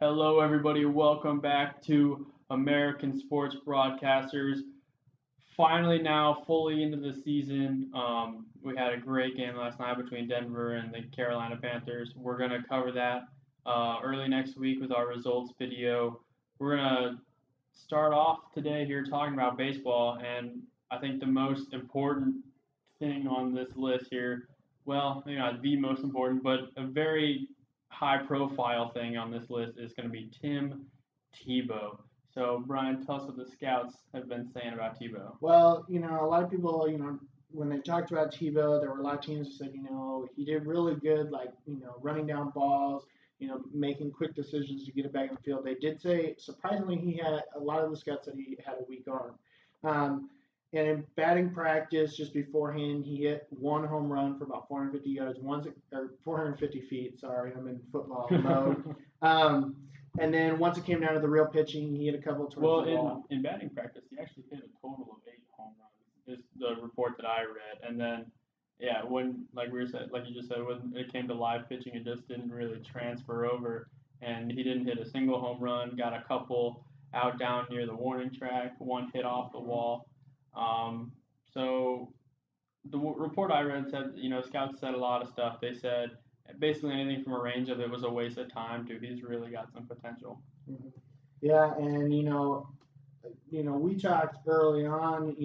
Hello, everybody. Welcome back to American Sports Broadcasters. Finally, now fully into the season. We had a great game last night between Denver and the Carolina Panthers. We're going to cover that early next week with our results video. We're going to start off today here talking about baseball, and I think the most important thing on this list here, well, maybe not the most important, but a very high profile thing on this list is going to be Tim Tebow. So, Brian, tell us what the scouts have been saying about Tebow. Well, a lot of people, when they talked about Tebow, there were a lot of teams that said, he did really good, like, running down balls, making quick decisions to get it back in the field. They did say, surprisingly, a lot of the scouts said he had a weak arm. And in batting practice, just beforehand, he hit one home run for about 450 yards, or 450 feet. Sorry, I'm in football mode. And then once it came down to the real pitching, he hit a couple towards Well, the wall. in batting practice, he actually hit a total of 8 home runs. Is the report that I read, and then yeah, when like you just said, when it came to live pitching, it just didn't really transfer over, and he didn't hit a single home run. Got a couple out down near the warning track, one hit off the wall. Um, so the report I read said, scouts said a lot of stuff. They said basically anything from a range of it was a waste of time to he's really got some potential. Mm-hmm. Yeah, and we talked early on.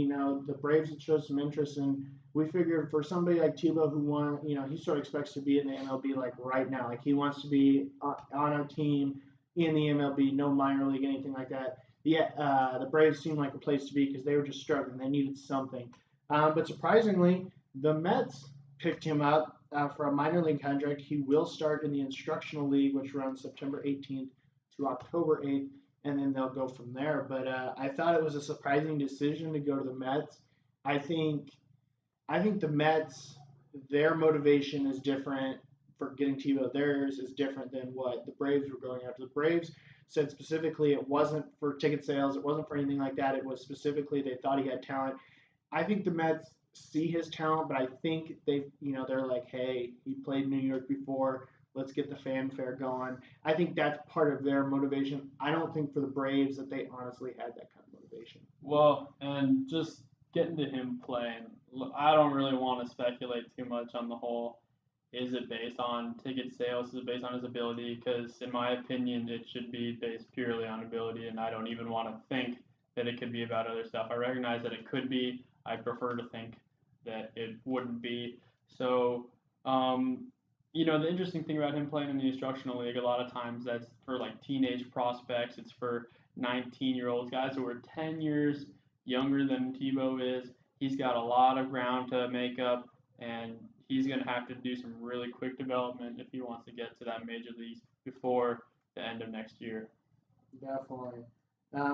The Braves had showed some interest, and we figured for somebody like Tebow who he sort of expects to be in the MLB like right now. Like he wants to be on a team in the MLB, no minor league, anything like that. Yeah, the Braves seemed like a place to be because they were just struggling. They needed something. But surprisingly, the Mets picked him up for a minor league contract. He will start in the Instructional League, which runs September 18th to October 8th, and then they'll go from there. But I thought it was a surprising decision to go to the Mets. I think the Mets, their motivation is different for getting Tebow. Theirs is different than what the Braves were going after. The Braves said specifically it wasn't for ticket sales, it wasn't for anything like that. It was specifically they thought he had talent. I think the Mets see his talent, but I think they're like, hey, he played New York before. Let's get the fanfare going. I think that's part of their motivation. I don't think for the Braves that they honestly had that kind of motivation. Well, and just getting to him playing, I don't really want to speculate too much on the whole. Is it based on ticket sales? Is it based on his ability? Because in my opinion, it should be based purely on ability, and I don't even want to think that it could be about other stuff. I recognize that it could be. I prefer to think that it wouldn't be. So, the interesting thing about him playing in the instructional league, a lot of times that's for like teenage prospects. It's for 19-year-olds, guys who are 10 years younger than Tebow is. He's got a lot of ground to make up, and he's going to have to do some really quick development if he wants to get to that major leagues before the end of next year. Definitely.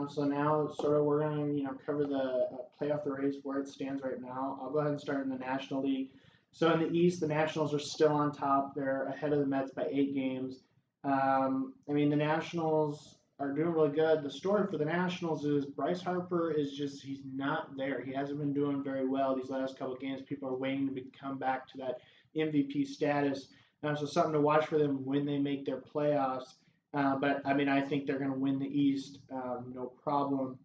So now, sort of, we're going to cover the playoff the race where it stands right now. I'll go ahead and start in the National League. So in the East, the Nationals are still on top. They're ahead of the Mets by 8 games. The Nationals are doing really good. The story for the Nationals is Bryce Harper he's not there. He hasn't been doing very well these last couple of games. People are waiting to come back to that MVP status. So something to watch for them when they make their playoffs. But I think they're going to win the East, no problem.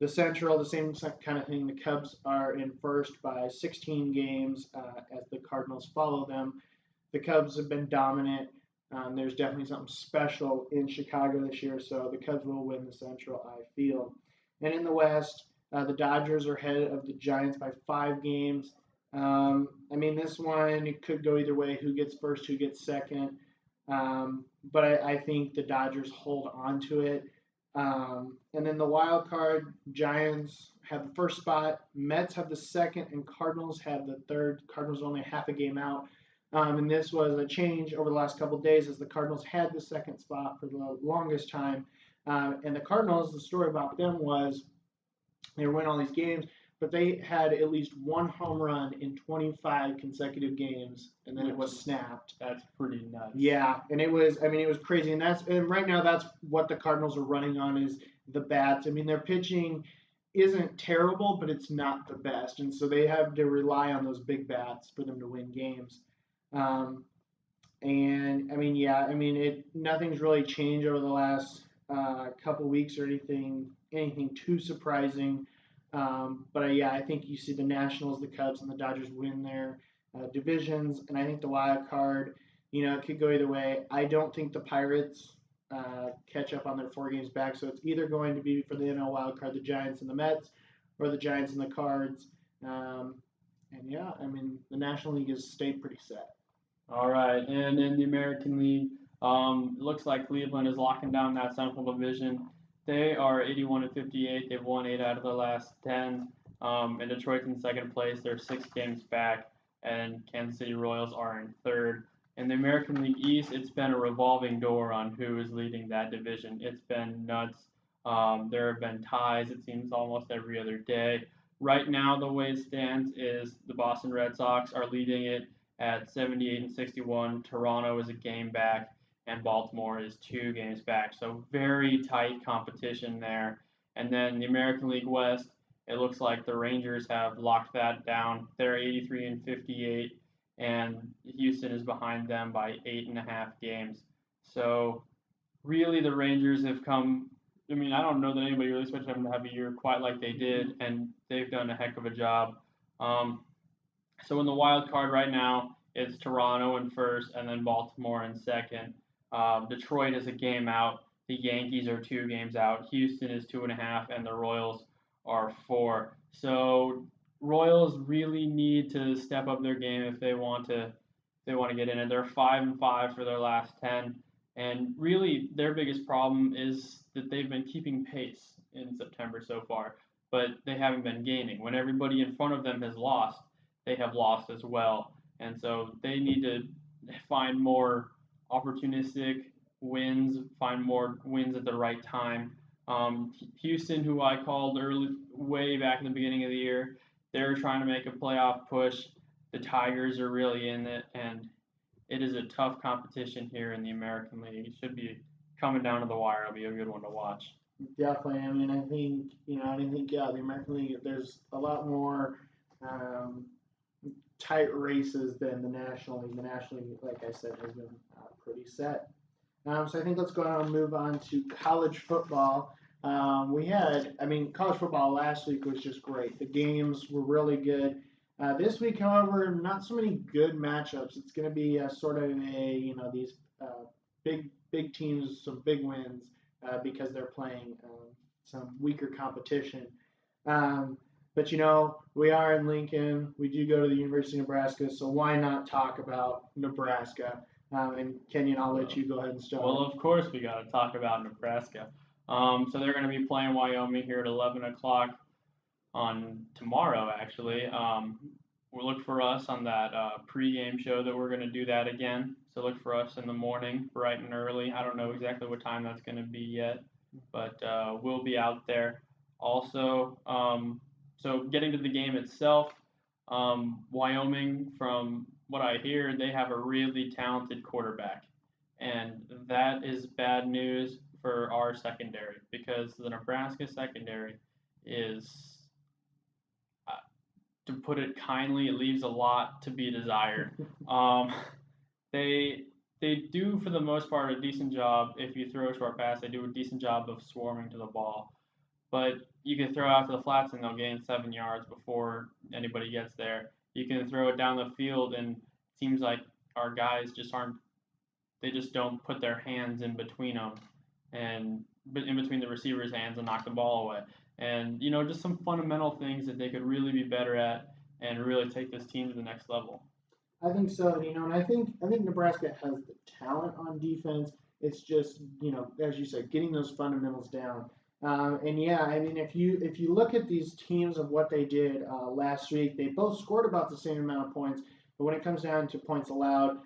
The Central, the same kind of thing. The Cubs are in first by 16 games as the Cardinals follow them. The Cubs have been dominant. There's definitely something special in Chicago this year, so the Cubs will win the Central, I feel. And in the West, the Dodgers are ahead of the Giants by 5 games. This one, it could go either way, who gets first, who gets second. But I think the Dodgers hold on to it. And then the wild card, Giants have the first spot, Mets have the second, and Cardinals have the third. Cardinals only half a game out. And this was a change over the last couple of days as the Cardinals had the second spot for the longest time. And the Cardinals, the story about them was they were winning all these games, but they had at least one home run in 25 consecutive games, and then it was snapped. That's pretty nuts. Yeah, and it was crazy, and right now that's what the Cardinals are running on is the bats. Their pitching isn't terrible, but it's not the best, and so they have to rely on those big bats for them to win games. And I mean, yeah, I mean, nothing's really changed over the last couple weeks or anything too surprising. But yeah, I think you see the Nationals, the Cubs, and the Dodgers win their divisions, and I think the wild card, it could go either way. I don't think the Pirates catch up on their 4 games back, so it's either going to be for the NL wild card, the Giants and the Mets, or the Giants and the Cards. And yeah, I mean, the National League has stayed pretty set. All right, and in the American League, it looks like Cleveland is locking down that Central Division. They are 81 and 58. They've won 8 out of the last 10. And Detroit's in second place. They're 6 games back, and Kansas City Royals are in third. In the American League East, it's been a revolving door on who is leading that division. It's been nuts. There have been ties, it seems, almost every other day. Right now, the way it stands is the Boston Red Sox are leading it at 78 and 61. Toronto is a game back, and Baltimore is 2 games back. So very tight competition there. And then the American League West, it looks like the Rangers have locked that down. They're 83 and 58, and Houston is behind them by 8.5 games. So really, the Rangers have come. I mean, I don't know that anybody really expected them to have a year quite like they did, and they've done a heck of a job. Um, so in the wild card right now, it's Toronto in first, and then Baltimore in second. Detroit is a game out. The Yankees are 2 games out. Houston is 2.5, and the Royals are 4. So Royals really need to step up their game if they want to get in it. They're 5-5 for their last 10, and really their biggest problem is that they've been keeping pace in September so far, but they haven't been gaining. When everybody in front of them has lost, they have lost as well. And so they need to find more opportunistic wins, find more wins at the right time. Houston, who I called early, way back in the beginning of the year, they're trying to make a playoff push. The Tigers are really in it, and it is a tough competition here in the American League. It should be coming down to the wire. It'll be a good one to watch. Definitely. I mean, I think yeah, the American League, there's a lot more um, tight races than the National League. The National League, like I said, has been pretty set. So I think let's go on and move on to college football. I mean, college football last week was just great. The games were really good. This week, however, not so many good matchups. It's going to be sort of these big teams, some big wins because they're playing some weaker competition. But we are in Lincoln. We do go to the University of Nebraska, so why not talk about Nebraska? And Kenyon, I'll let you go ahead and start. Well, of course we got to talk about Nebraska. So they're going to be playing Wyoming here at 11 o'clock on tomorrow, actually. We'll look for us on that pregame show that we're going to do that again. So look for us in the morning, bright and early. I don't know exactly what time that's going to be yet, but we'll be out there. Also, so getting to the game itself, Wyoming, from what I hear, they have a really talented quarterback. And that is bad news for our secondary because the Nebraska secondary is, to put it kindly, it leaves a lot to be desired. They do, for the most part, a decent job. If you throw a short pass, they do a decent job of swarming to the ball. But you can throw out to the flats and they'll gain 7 yards before anybody gets there. You can throw it down the field and it seems like our guys they just don't put their hands in between them and in between the receiver's hands and knock the ball away. And, just some fundamental things that they could really be better at and really take this team to the next level. I think so, and I think Nebraska has the talent on defense. It's just, as you said, getting those fundamentals down. And yeah, I mean, if you look at these teams of what they did last week, they both scored about the same amount of points. But when it comes down to points allowed,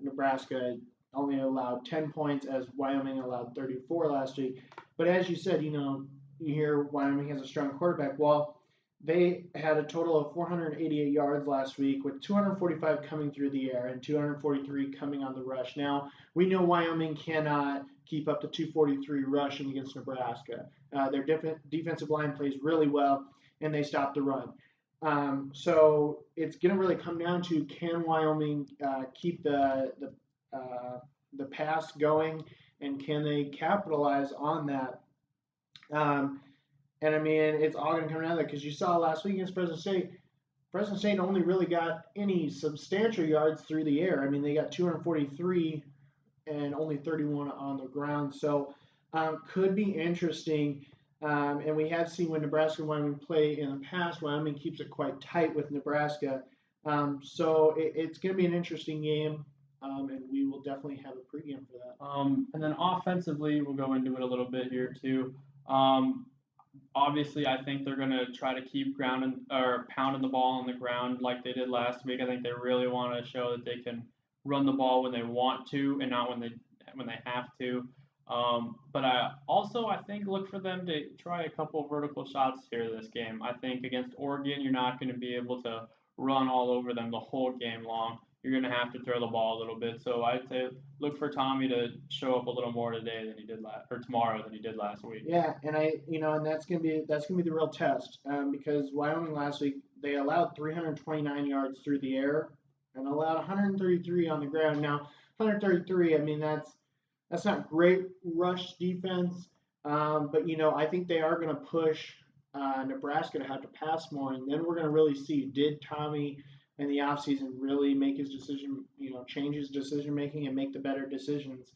Nebraska only allowed 10 points as Wyoming allowed 34 last week. But as you said, you hear Wyoming has a strong quarterback. Well, they had a total of 488 yards last week with 245 coming through the air and 243 coming on the rush. Now, we know Wyoming cannot keep up the 243 rushing against Nebraska. Their defensive line plays really well, and they stop the run. So it's going to really come down to, can Wyoming keep the the pass going, and can they capitalize on that? Um, and I mean, it's all going to come down to that because you saw last week against Fresno State. Fresno State only really got any substantial yards through the air. I mean, they got 243 and only 31 on the ground. So could be interesting. And we have seen when Nebraska and Wyoming play in the past, Wyoming keeps it quite tight with Nebraska. So it's going to be an interesting game, and we will definitely have a pregame for that. And then offensively, we'll go into it a little bit here too. Um, Obviously, I think they're going to try to keep grounding or pounding the ball on the ground like they did last week. I think they really want to show that they can run the ball when they want to and not when they have to. But I think look for them to try a couple of vertical shots here this game. I think against Oregon, you're not going to be able to run all over them the whole game long. You're going to have to throw the ball a little bit. So I'd say look for Tommy to show up a little more today than he did tomorrow than he did last week. Yeah, and and that's gonna be the real test because Wyoming last week they allowed 329 yards through the air and allowed 133 on the ground. Now 133, I mean that's not great rush defense, but I think they are gonna push Nebraska to have to pass more, and then we're gonna really see did Tommy in the offseason really make his decision, change his decision making and make the better decisions.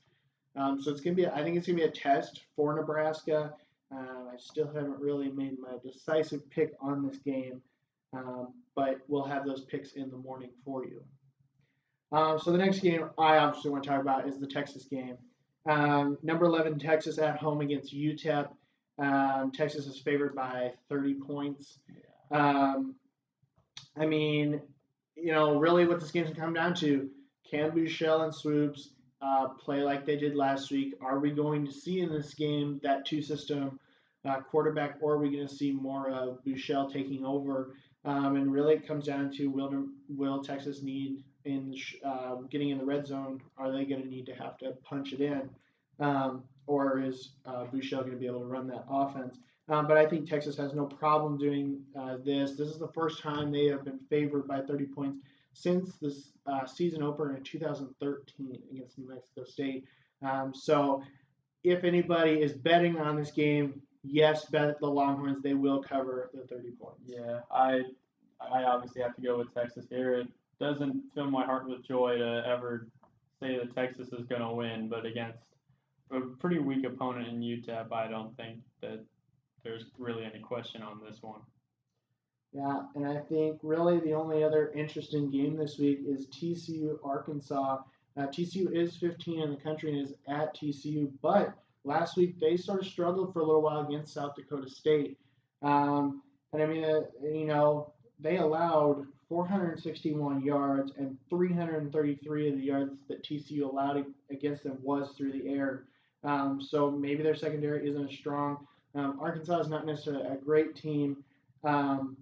So I think it's gonna be a test for Nebraska. I still haven't really made my decisive pick on this game, but we'll have those picks in the morning for you. So the next game I obviously want to talk about is the Texas game. Number 11 Texas at home against UTEP. Texas is favored by 30 points. I mean, really what this game's come down to: can Buechele and Swoops play like they did last week? Are we going to see in this game that two-system quarterback, or are we going to see more of Buechele taking over? And really, it comes down to will Texas need in getting in the red zone? Are they going to need to have to punch it in, or is Buechele going to be able to run that offense? But I think Texas has no problem doing this. This is the first time they have been favored by 30 points since this season opener in 2013 against New Mexico State. So if anybody is betting on this game, yes, bet the Longhorns. They will cover the 30 points. Yeah, I obviously have to go with Texas here. It doesn't fill my heart with joy to ever say that Texas is going to win, but against a pretty weak opponent in UTEP, I don't think that there's really any question on this one. Yeah, and I think really the only other interesting game this week is TCU Arkansas. TCU is 15 in the country and is at TCU, but last week they sort of struggled for a little while against South Dakota State. And I mean, they allowed 461 yards, and 333 of the yards that TCU allowed against them was through the air. So maybe their secondary isn't as strong. Arkansas is not necessarily a great team, and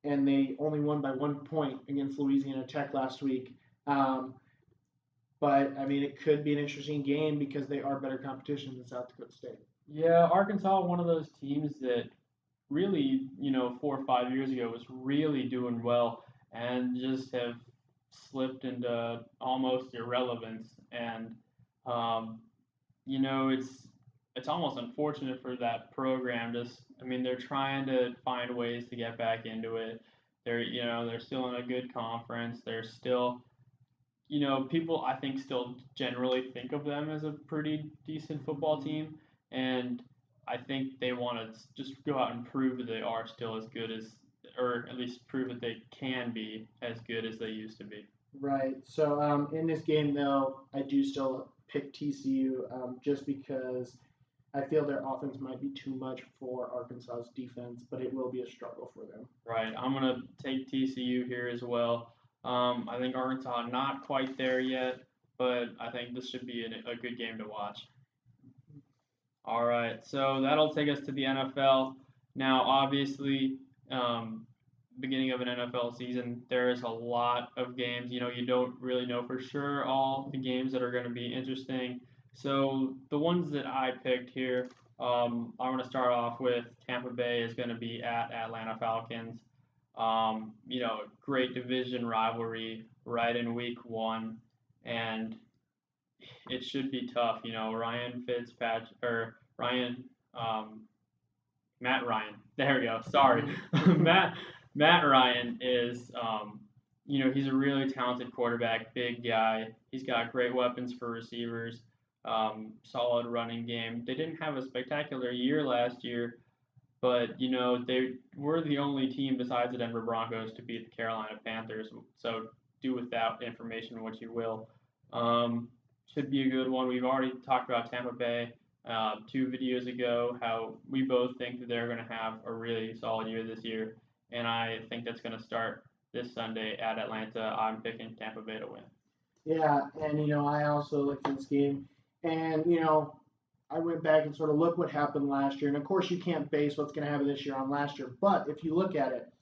they only won by 1 point against Louisiana Tech last week. But I mean, it could be an interesting game because they are better competition than South Dakota State. Yeah, Arkansas, one of those teams that really, 4 or 5 years ago was really doing well and just have slipped into almost irrelevance. And, it's almost unfortunate for that program. They're trying to find ways to get back into it. They're still in a good conference. They're still, people I think still generally think of them as a pretty decent football team. And I think they want to just go out and prove that they are still as good as, or at least prove that they can be as good as they used to be. Right. So in this game, though, I do still pick TCU just because I feel their offense might be too much for Arkansas's defense, but it will be a struggle for them. Right. I'm going to take TCU here as well. I think Arkansas not quite there yet, but I think this should be a good game to watch. All right, so that'll take us to the NFL. Now, obviously, beginning of an NFL season, there is a lot of games. You don't really know for sure all the games that are going to be interesting. So the ones that I picked here, I want to start off with Tampa Bay is going to be at Atlanta Falcons. Great division rivalry right in week 1, and it should be tough. Ryan Fitzpatrick or Matt Ryan. There we go. Sorry, Matt Ryan is he's a really talented quarterback, big guy. He's got great weapons for receivers, solid running game. They didn't have a spectacular year last year, but they were the only team besides the Denver Broncos to beat the Carolina Panthers. So do with that information what you will. Should be a good one. We've already talked about Tampa Bay 2 videos ago, how we both think that they're going to have a really solid year this year, and I think that's going to start this Sunday at Atlanta. I'm picking Tampa Bay to win. Yeah, and I also looked at this game, and I went back and sort of looked what happened last year, and of course you can't base what's going to happen this year on last year, but if you look at it,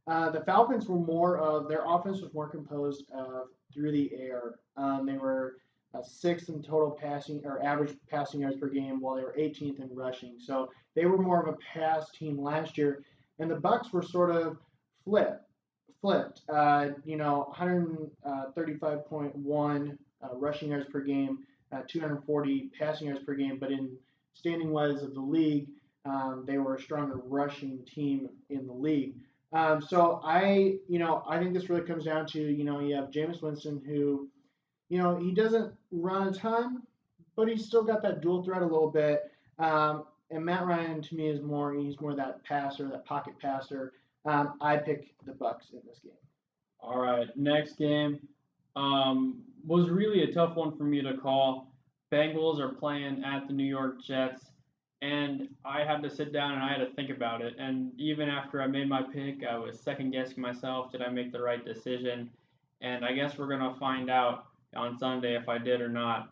the Falcons were their offense was more composed of through the air. They were sixth in total passing or average passing yards per game, while they were 18th in rushing. So they were more of a pass team last year, and the Bucks were sort of flipped. 135.1 rushing yards per game, 240 passing yards per game, but in standing wise of the league, they were a stronger rushing team in the league. So I think this really comes down to, you have Jameis Winston who, he doesn't run a ton, but he's still got that dual threat a little bit. And Matt Ryan to me he's more that passer, that pocket passer. I pick the Bucks in this game. All right, next game was really a tough one for me to call. Bengals are playing at the New York Jets, and I had to sit down and I had to think about it. And even after I made my pick, I was second guessing myself. Did I make the right decision? And I guess we're gonna find out on Sunday if I did or not.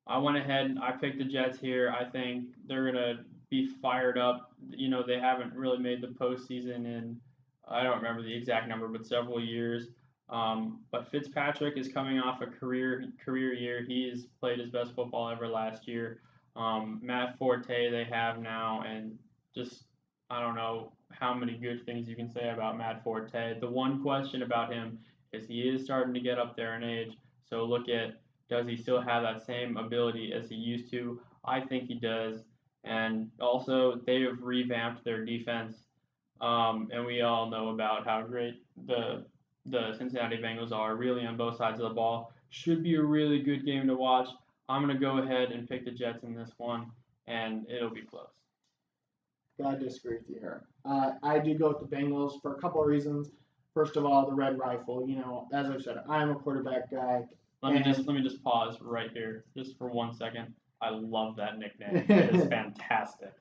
I went ahead and I picked the Jets here. I think they're gonna be fired up. They haven't really made the postseason in I don't remember the exact number, but several years. But Fitzpatrick is coming off a career year. He's played his best football ever last year. Matt Forte they have now, and just I don't know how many good things you can say about Matt Forte. The one question about him is he is starting to get up there in age. So look at does he still have that same ability as he used to? I think he does. And also they have revamped their defense. And we all know about how great the Cincinnati Bengals are, really on both sides of the ball. Should be a really good game to watch. I'm going to go ahead and pick the Jets in this one, and it'll be close. I disagree with you here. I do go with the Bengals for a couple of reasons. First of all, the red rifle. As I've said, I'm a quarterback guy. Let me just pause right here, just for 1 second. I love that nickname. It is fantastic.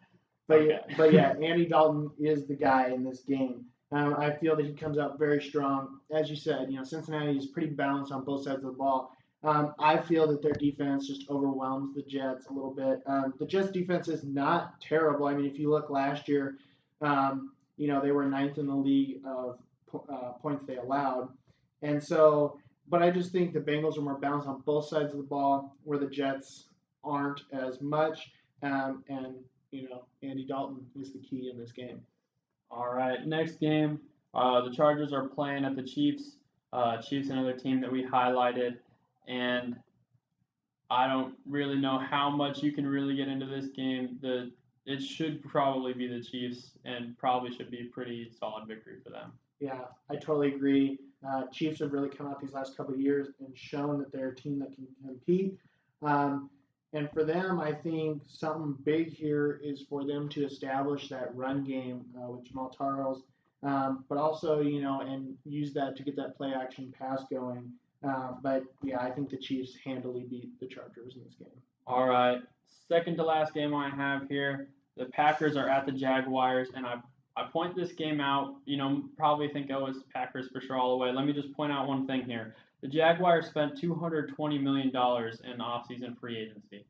But yeah, Andy Dalton is the guy in this game. I feel that he comes out very strong. As you said, Cincinnati is pretty balanced on both sides of the ball. I feel that their defense just overwhelms the Jets a little bit. The Jets defense is not terrible. I mean, if you look last year, they were ninth in the league of points they allowed. And so, but I just think the Bengals are more balanced on both sides of the ball, where the Jets aren't as much. And Andy Dalton is the key in this game. All right, next game, the Chargers are playing at the Chiefs. Chiefs, another team that we highlighted, and I don't really know how much you can really get into this game. It should probably be the Chiefs, and probably should be a pretty solid victory for them. Yeah, I totally agree. Chiefs have really come out these last couple of years and shown that they're a team that can compete. And for them, I think something big here is for them to establish that run game with Jamal Charles, but also, and use that to get that play action pass going. But yeah, I think the Chiefs handily beat the Chargers in this game. All right, second to last game I have here. The Packers are at the Jaguars, and I point this game out. Probably think it's Packers for sure all the way. Let me just point out one thing here. The Jaguars spent $220 million in offseason free agency.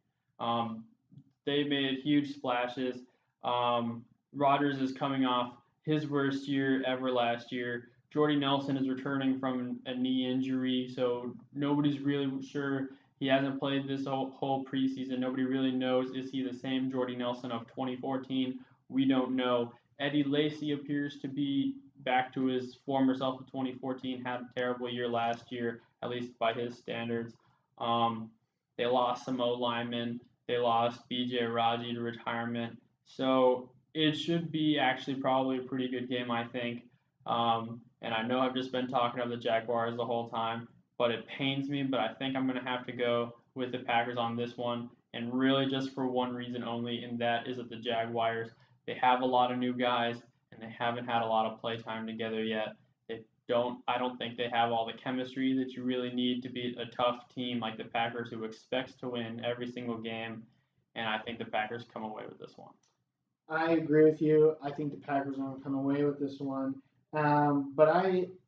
They made huge splashes. Rodgers is coming off his worst year ever last year. Jordy Nelson is returning from a knee injury, so nobody's really sure. He hasn't played this whole preseason. Nobody really knows, is he the same Jordy Nelson of 2014? We don't know. Eddie Lacy appears to be back to his former self of 2014, had a terrible year last year, at least by his standards. They lost some O-linemen. They lost B.J. Raji to retirement. So it should be actually probably a pretty good game, I think. And I know I've just been talking of the Jaguars the whole time, but it pains me. But I think I'm going to have to go with the Packers on this one, and really just for one reason only, and that is that the Jaguars, they have a lot of new guys, and they haven't had a lot of play time together yet. I don't think they have all the chemistry that you really need to beat a tough team like the Packers who expects to win every single game, and I think the Packers come away with this one. I agree with you. I think the Packers are going to come away with this one. But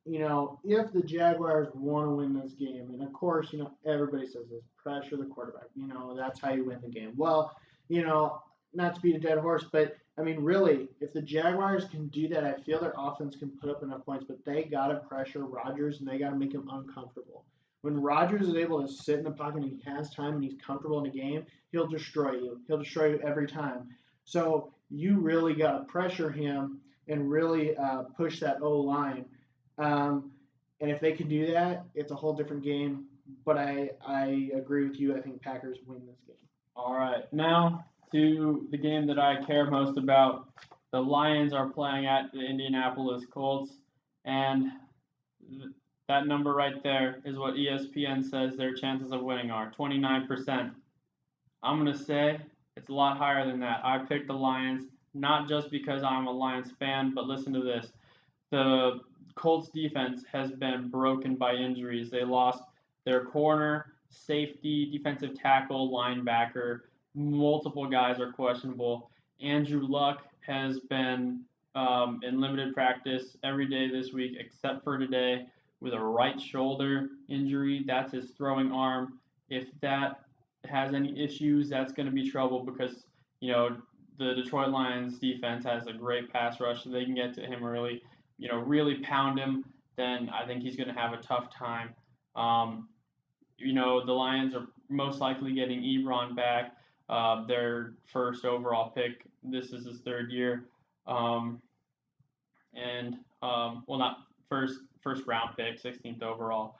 if the Jaguars want to win this game, and of course, everybody says this, pressure the quarterback. That's how you win the game. Well, not to beat a dead horse, but I mean, really, if the Jaguars can do that, I feel their offense can put up enough points, but they got to pressure Rodgers and they got to make him uncomfortable. When Rodgers is able to sit in the pocket and he has time and he's comfortable in the game, he'll destroy you. He'll destroy you every time. So you really got to pressure him and really push that O line. And if they can do that, it's a whole different game. But I agree with you. I think Packers win this game. All right, now to the game that I care most about. The Lions are playing at the Indianapolis Colts, and that number right there is what ESPN says their chances of winning are, 29%. I'm going to say it's a lot higher than that. I picked the Lions, not just because I'm a Lions fan, but listen to this. The Colts defense has been broken by injuries. They lost their corner, safety, defensive tackle, linebacker. Multiple guys are questionable. Andrew Luck has been in limited practice every day this week except for today with a right shoulder injury. That's his throwing arm. If that has any issues, that's going to be trouble because, the Detroit Lions defense has a great pass rush, so they can get to him early, really pound him, then I think he's going to have a tough time. The Lions are most likely getting Ebron back, their first overall pick. This is his third year. Not first round pick, 16th overall.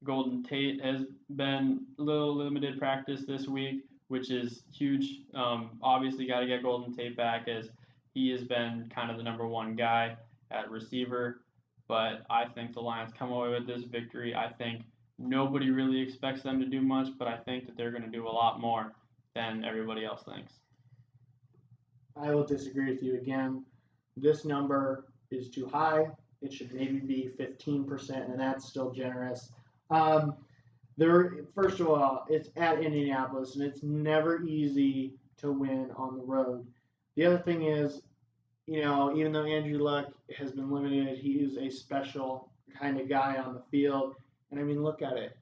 Golden Tate has been a little limited practice this week, which is huge. Obviously, got to get Golden Tate back as he has been kind of the number one guy at receiver. But I think the Lions come away with this victory. I think nobody really expects them to do much, but I think that they're going to do a lot more than everybody else thinks. I will disagree with you again. This number is too high. It should maybe be 15%, and that's still generous. First of all, it's at Indianapolis, and it's never easy to win on the road. The other thing is, even though Andrew Luck has been limited, he is a special kind of guy on the field. And I mean, look at it.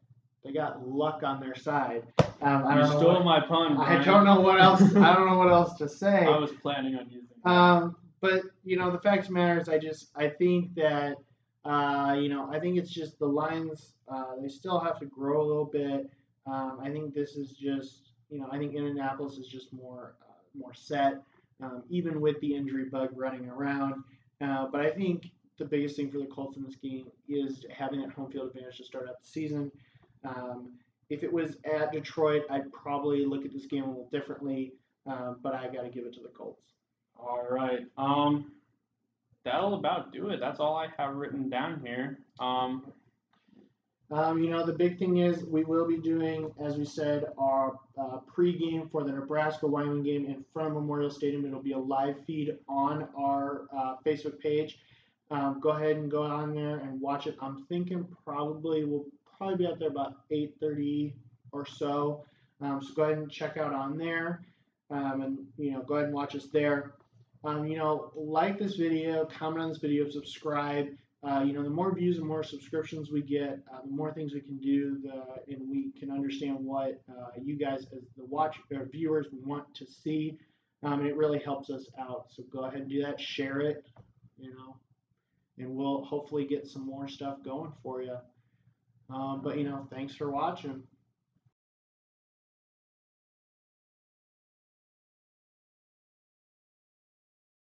They got luck on their side. You stole my pun, Brian. I don't know what else. I don't know what else to say. I was planning on using that. But the fact of the matter is, I think that I think it's just the Lions. They still have to grow a little bit. I think this is just I think Indianapolis is just more set, even with the injury bug running around. But I think the biggest thing for the Colts in this game is having that home field advantage to start out the season. If it was at Detroit, I'd probably look at this game a little differently, but I got to give it to the Colts. All right. That'll about do it. That's all I have written down here. The big thing is we will be doing, as we said, our pregame for the Nebraska-Wyoming game in front of Memorial Stadium. It'll be a live feed on our Facebook page. Go ahead and go on there and watch it. I'm thinking we'll probably be out there about 8:30 or so. So go ahead and check out on there, and go ahead and watch us there. Like this video, comment on this video, subscribe. The more views and more subscriptions we get, the more things we can do, and we can understand what you guys as the viewers want to see, and it really helps us out. So go ahead and do that, share it, and we'll hopefully get some more stuff going for you. But thanks for watching.